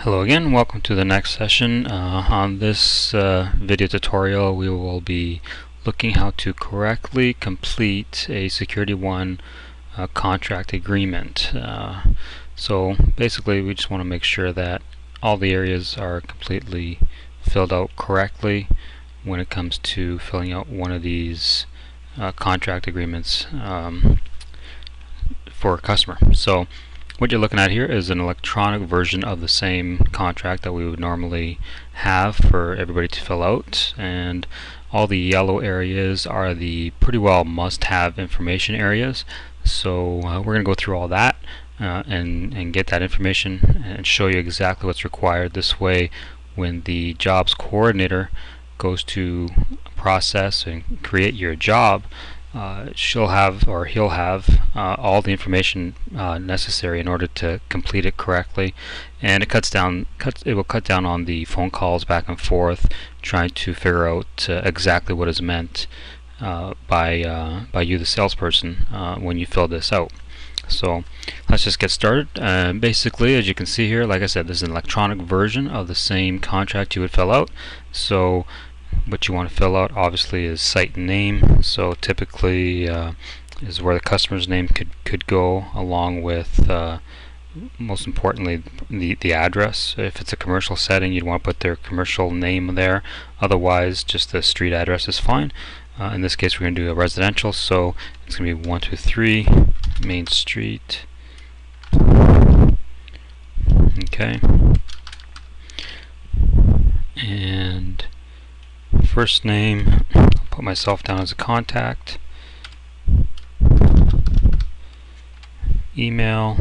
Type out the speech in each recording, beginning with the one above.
Hello again, welcome to the next session. On this video tutorial we will be looking how to correctly complete a Security-1 contract agreement. So basically we just want to make sure that all the areas are completely filled out correctly when it comes to filling out one of these contract agreements for a customer. So what you're looking at here is an electronic version of the same contract that we would normally have for everybody to fill out, and all the yellow areas are the pretty well must-have information areas. So we're going to go through all that and get that information and show you exactly what's required. This way, when the jobs coordinator goes to process and create your job, she'll have, or he'll have, all the information necessary in order to complete it correctly, and it will cut down on the phone calls back and forth trying to figure out exactly what is meant by you, the salesperson, when you fill this out. So let's just get started. Basically, as you can see here, like I said, this is an electronic version of the same contract you would fill out. So what you want to fill out obviously is site name. So typically is where the customer's name could go, along with most importantly the address. If it's a commercial setting, you'd want to put their commercial name there. Otherwise, just the street address is fine. In this case, we're going to do a residential, so it's going to be 123 Main Street. Okay, and first name, I'll put myself down as a contact. Email.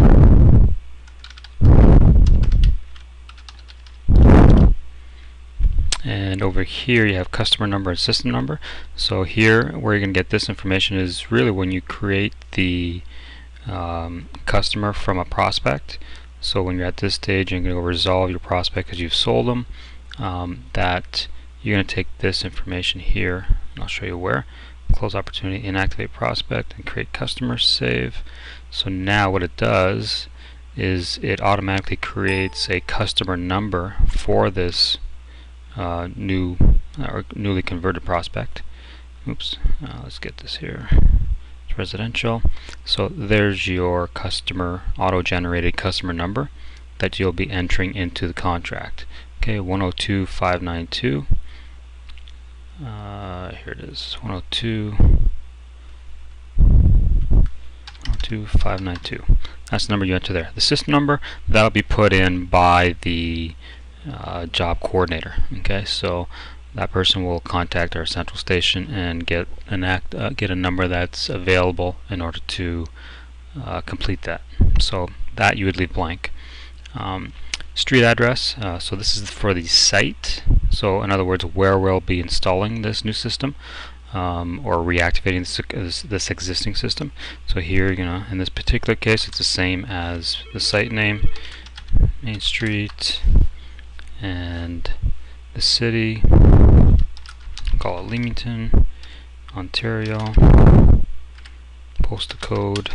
And over here you have customer number and system number. So here, where you're going to get this information is really when you create the customer from a prospect. So when you're at this stage, you're going to go resolve your prospect because you've sold them. That you're going to take this information here, and I'll show you where. Close opportunity, inactivate prospect, and create customer, save. So now what it does is it automatically creates a customer number for this new or newly converted prospect. Oops, let's get this here. It's residential. So there's your customer, auto-generated customer number that you'll be entering into the contract. Okay, 102,592. Here it is, 102,592. That's the number you enter there. The system number, that'll be put in by the job coordinator. Okay, so that person will contact our central station and get a number that's available in order to complete that. So that you would leave blank. Street address, so this is for the site. So in other words, where we'll be installing this new system or reactivating this existing system. So here, in this particular case, it's the same as the site name, Main Street, and the city. Call it Leamington, Ontario. Postal code,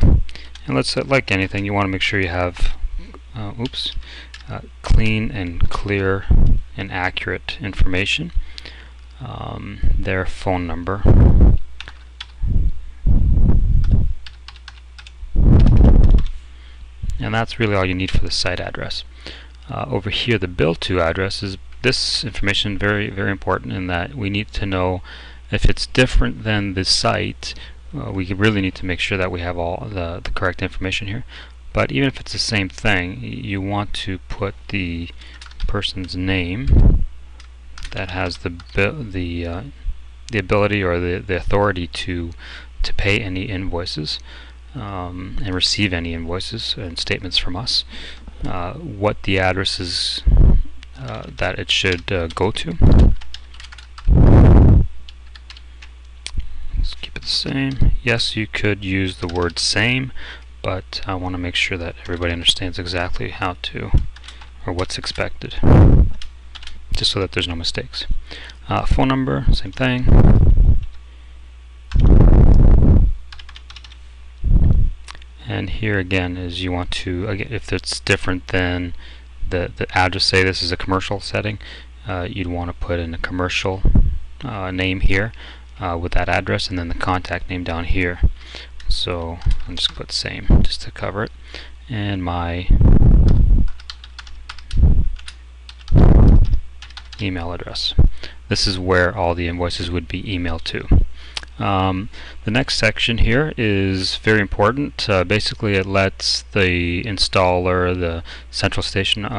and let's like anything, you want to make sure you have clean and clear and accurate information. Their phone number, and that's really all you need for the site address. Over here, the bill to address is this information very, very important in that we need to know if it's different than the site. We really need to make sure that we have all the correct information here. But even if it's the same thing, you want to put the person's name that has the ability or the authority to pay any invoices and receive any invoices and statements from us. What the address is that it should go to. Let's keep it the same. Yes, you could use the word same, but I want to make sure that everybody understands exactly how to, or what's expected, just so that there's no mistakes. Phone number, same thing. And here again is you want to, if it's different than the address, say this is a commercial setting, you'd want to put in a commercial name here with that address, and then the contact name down here. So I'll just put same just to cover it, and my email address. This is where all the invoices would be emailed to. The next section here is very important. Basically, it lets the installer, the central station, the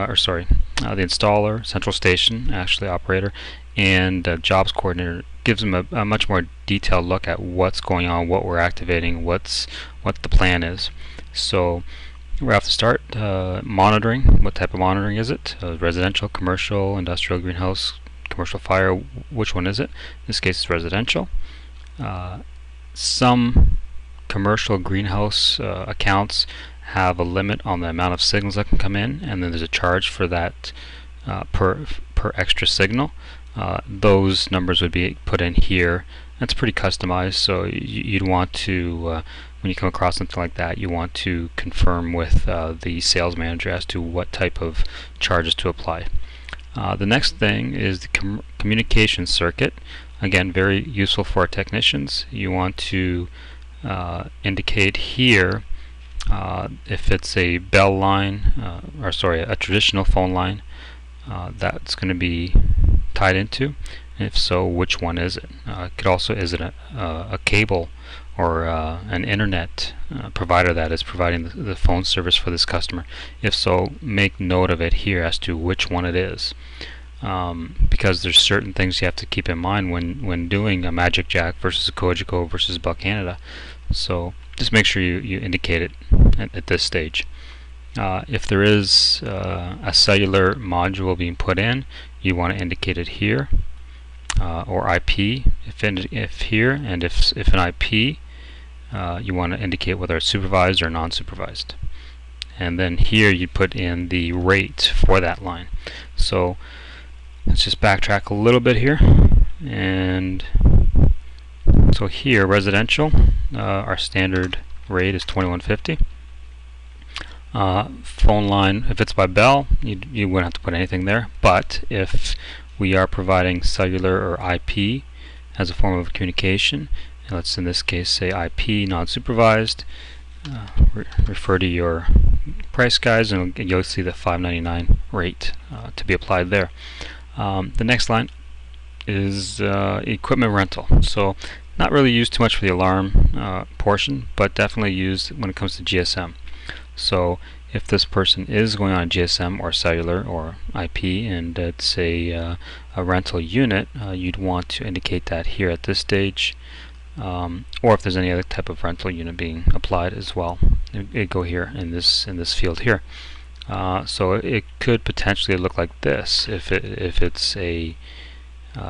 installer, central station, actually operator, and jobs coordinator, gives them a much more detailed look at what's going on, what we're activating, what the plan is. So we have to start monitoring. What type of monitoring is it? Residential, commercial, industrial, greenhouse, commercial fire. Which one is it? In this case, it's residential. Some commercial greenhouse accounts have a limit on the amount of signals that can come in, and then there's a charge for that per extra signal. Those numbers would be put in here. That's pretty customized, so you'd want to, when you come across something like that, you want to confirm with the sales manager as to what type of charges to apply. The next thing is the communication circuit. Again, very useful for our technicians. You want to indicate here if it's a Bell line, a traditional phone line that's going to be tied into. And if so, which one is it? It could also, is it a cable or an internet provider that is providing the phone service for this customer? If so, make note of it here as to which one it is. Because there's certain things you have to keep in mind when doing a magicJack versus a Cogeco versus Bell Canada. So just make sure you indicate it at this stage. If there is a cellular module being put in, you want to indicate it here, or IP if here, and if an IP, you want to indicate whether it's supervised or non-supervised. And then here you put in the rate for that line. So let's just backtrack a little bit here, and so here residential, our standard rate is $21.50. Phone line, if it's by Bell, you wouldn't have to put anything there, but if we are providing cellular or IP as a form of communication, and let's in this case say IP non-supervised, refer to your price guides and you'll see the $5.99 rate to be applied there. The next line is equipment rental. So not really used too much for the alarm portion, but definitely used when it comes to GSM. So if this person is going on a GSM or cellular or IP and it's a rental unit, you'd want to indicate that here at this stage, or if there's any other type of rental unit being applied as well, it'd go here in this field here. So it could potentially look like this if it's a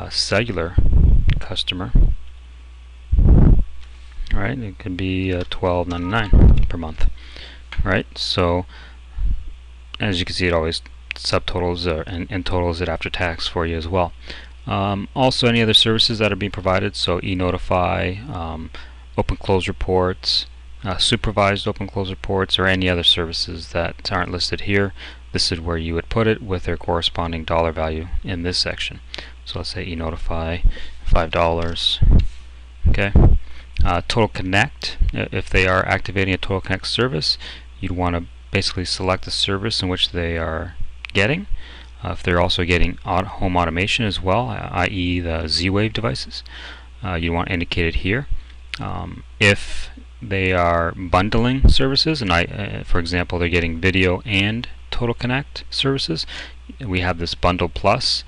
cellular customer. Right, it could be $12.99 per month. Right, so as you can see, it always subtotals and totals it after tax for you as well. Also, any other services that are being provided, so e-notify, open close reports, supervised open close reports, or any other services that aren't listed here, this is where you would put it with their corresponding dollar value in this section. So let's say e-notify, $5. Okay. Total Connect, if they are activating a Total Connect service, you'd want to basically select the service in which they are getting. If they're also getting home automation as well, i.e. the Z-Wave devices, you want to indicate it here. If they are bundling services, and for example, they're getting video and Total Connect services, we have this Bundle Plus,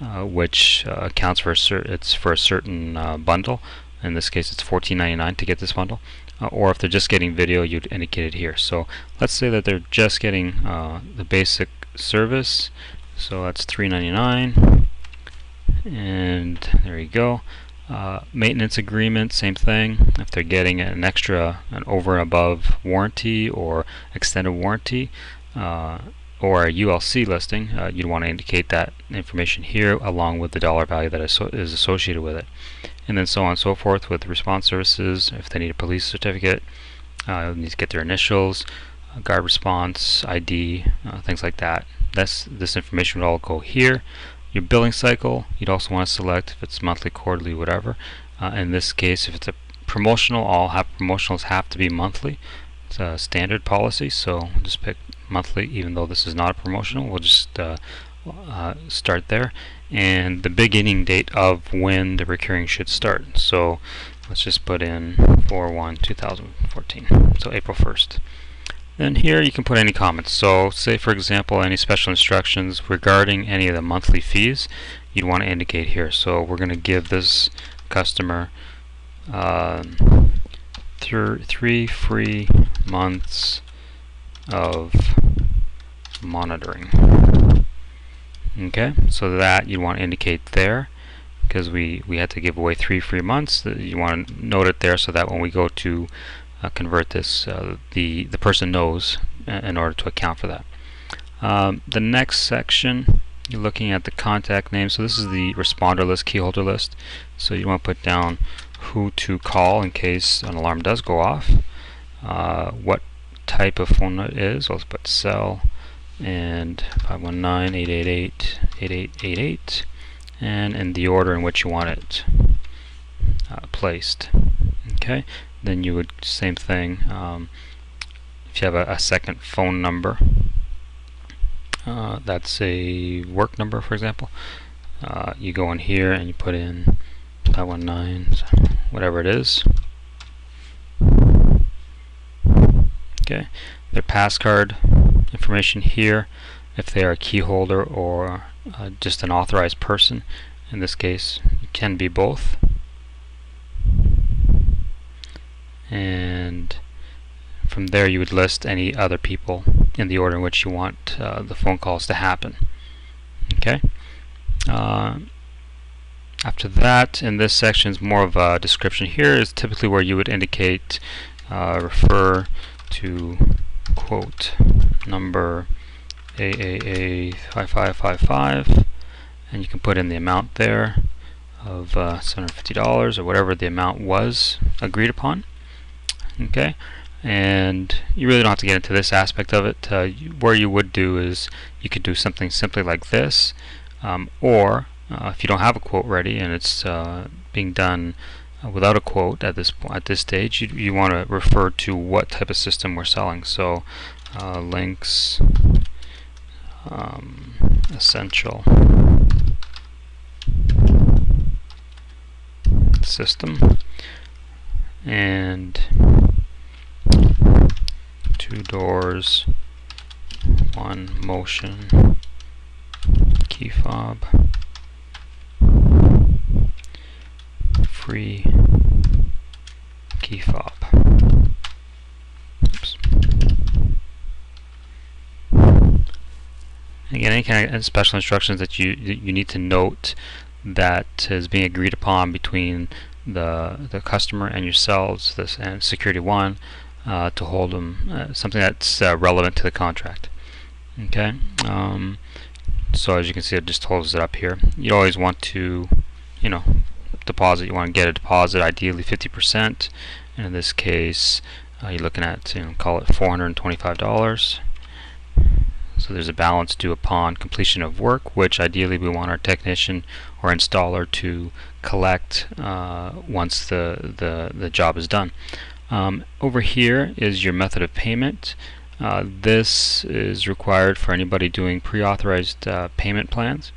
which accounts for a certain bundle. In this case, it's $14.99 to get this bundle. Or if they're just getting video, you'd indicate it here. So let's say that they're just getting the basic service. So that's $3.99, and there you go. Maintenance agreement, same thing. If they're getting an over and above warranty or extended warranty, or a ULC listing, you'd want to indicate that information here along with the dollar value that is associated with it. And then so on and so forth with response services. If they need a police certificate, need to get their initials, guard response, ID, things like that. this information would all go here. Your billing cycle, you'd also want to select if it's monthly, quarterly, whatever. In this case, if it's a promotional, all promotionals have to be monthly. It's a standard policy, so we'll just pick monthly, even though this is not a promotional. We'll just start there. And the beginning date of when the recurring should start. So let's just put in 4/1/2014, so April 1st. Then here you can put any comments. So say, for example, any special instructions regarding any of the monthly fees you'd want to indicate here. So we're going to give this customer 3 free months of monitoring. Okay, so that you want to indicate there, because we had to give away 3 free months. You want to note it there so that when we go to convert this, the person knows in order to account for that. The next section, you're looking at the contact name. So this is the responder list, key holder list. So you want to put down who to call in case an alarm does go off, what type of phone it is. Let's put cell, and 519-888-8888, and in the order in which you want it placed. Okay, then you would, same thing, if you have a second phone number, that's a work number, for example, you go in here and you put in 519, whatever it is. Okay, their passcard information here, if they are a key holder or just an authorized person. In this case, it can be both. And from there you would list any other people in the order in which you want the phone calls to happen. Okay. After that, in this section is more of a description. Here is typically where you would indicate refer to quote number AAA 5555, and you can put in the amount there of $750 or whatever the amount was agreed upon. Okay, and you really don't have to get into this aspect of it. Where you would do is you could do something simply like this, or if you don't have a quote ready and it's being done without a quote at this stage, you want to refer to what type of system we're selling. So Lynx Essential System, and 2 doors, 1 motion key fob, free key fob. Oops. Again, any kind of special instructions that you need to note that is being agreed upon between the customer and yourselves, this and Security One, to hold them something that's relevant to the contract. Okay. So as you can see, it just holds it up here. You always want to, deposit. You want to get a deposit, ideally 50%, and in this case, you're looking at, call it $425. So there's a balance due upon completion of work, which ideally we want our technician or installer to collect once the job is done. Over here is your method of payment. This is required for anybody doing pre-authorized payment plans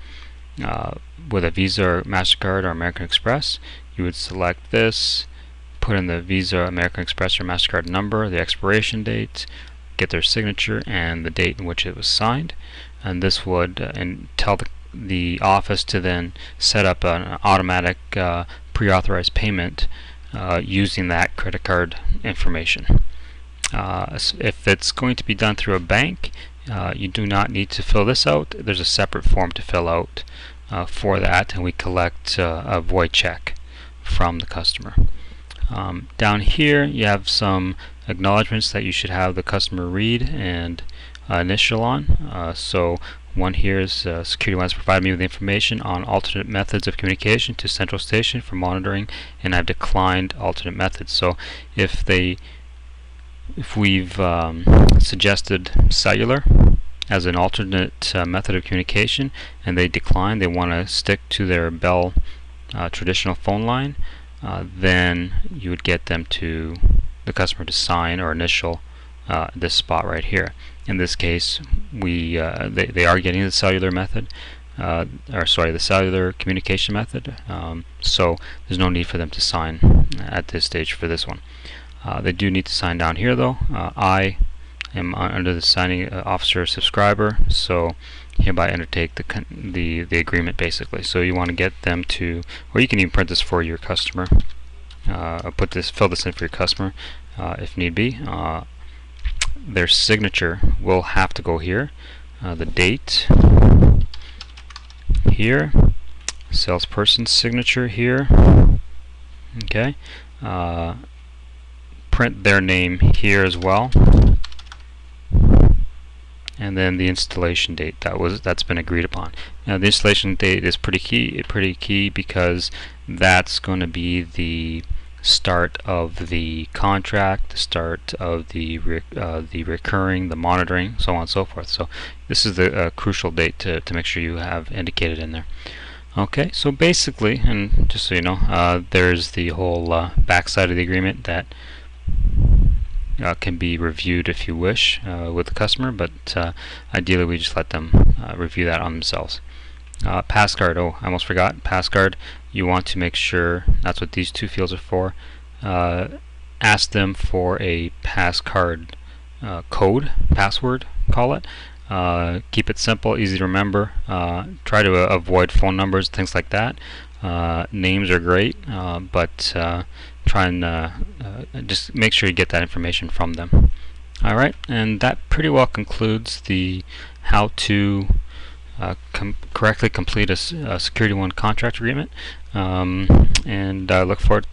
with a Visa or MasterCard or American Express. You would select this, put in the Visa, American Express, or MasterCard number, the expiration date, get their signature, and the date in which it was signed. And this would tell the office to then set up an automatic pre-authorized payment using that credit card information. If it's going to be done through a bank, you do not need to fill this out. There's a separate form to fill out for that, and we collect a void check from the customer. Down here you have some acknowledgments that you should have the customer read and initial on. So one here is Security One has provided me with information on alternate methods of communication to Central Station for monitoring, and I've declined alternate methods. So if we've suggested cellular, as an alternate method of communication, and they decline, they want to stick to their Bell traditional phone line, then you would get them to the customer to sign or initial this spot right here. In this case, they are getting the cellular method, the cellular communication method. So there's no need for them to sign at this stage for this one. They do need to sign down here though. I am under the signing officer subscriber, so hereby undertake the agreement basically. So you want to get them to, or you can even print this for your customer, fill this in for your customer if need be. Their signature will have to go here. The date here, salesperson's signature here. Okay. Print their name here as well, and then the installation date that's been agreed upon. Now the installation date is pretty key because that's going to be the start of the contract, the start of the recurring, the monitoring, so on and so forth. So this is the crucial date to make sure you have indicated in there. Okay, so basically, and just so you know, there's the whole backside of the agreement that can be reviewed if you wish with the customer, but ideally we just let them review that on themselves. Passcard, oh, I almost forgot. Passcard, you want to make sure, that's what these two fields are for. Ask them for a passcard code, password, call it. Keep it simple, easy to remember. Try to avoid phone numbers, things like that. Names are great, but try and just make sure you get that information from them. Alright, and that pretty well concludes the how to correctly complete a SecurityOne contract agreement, and I look forward.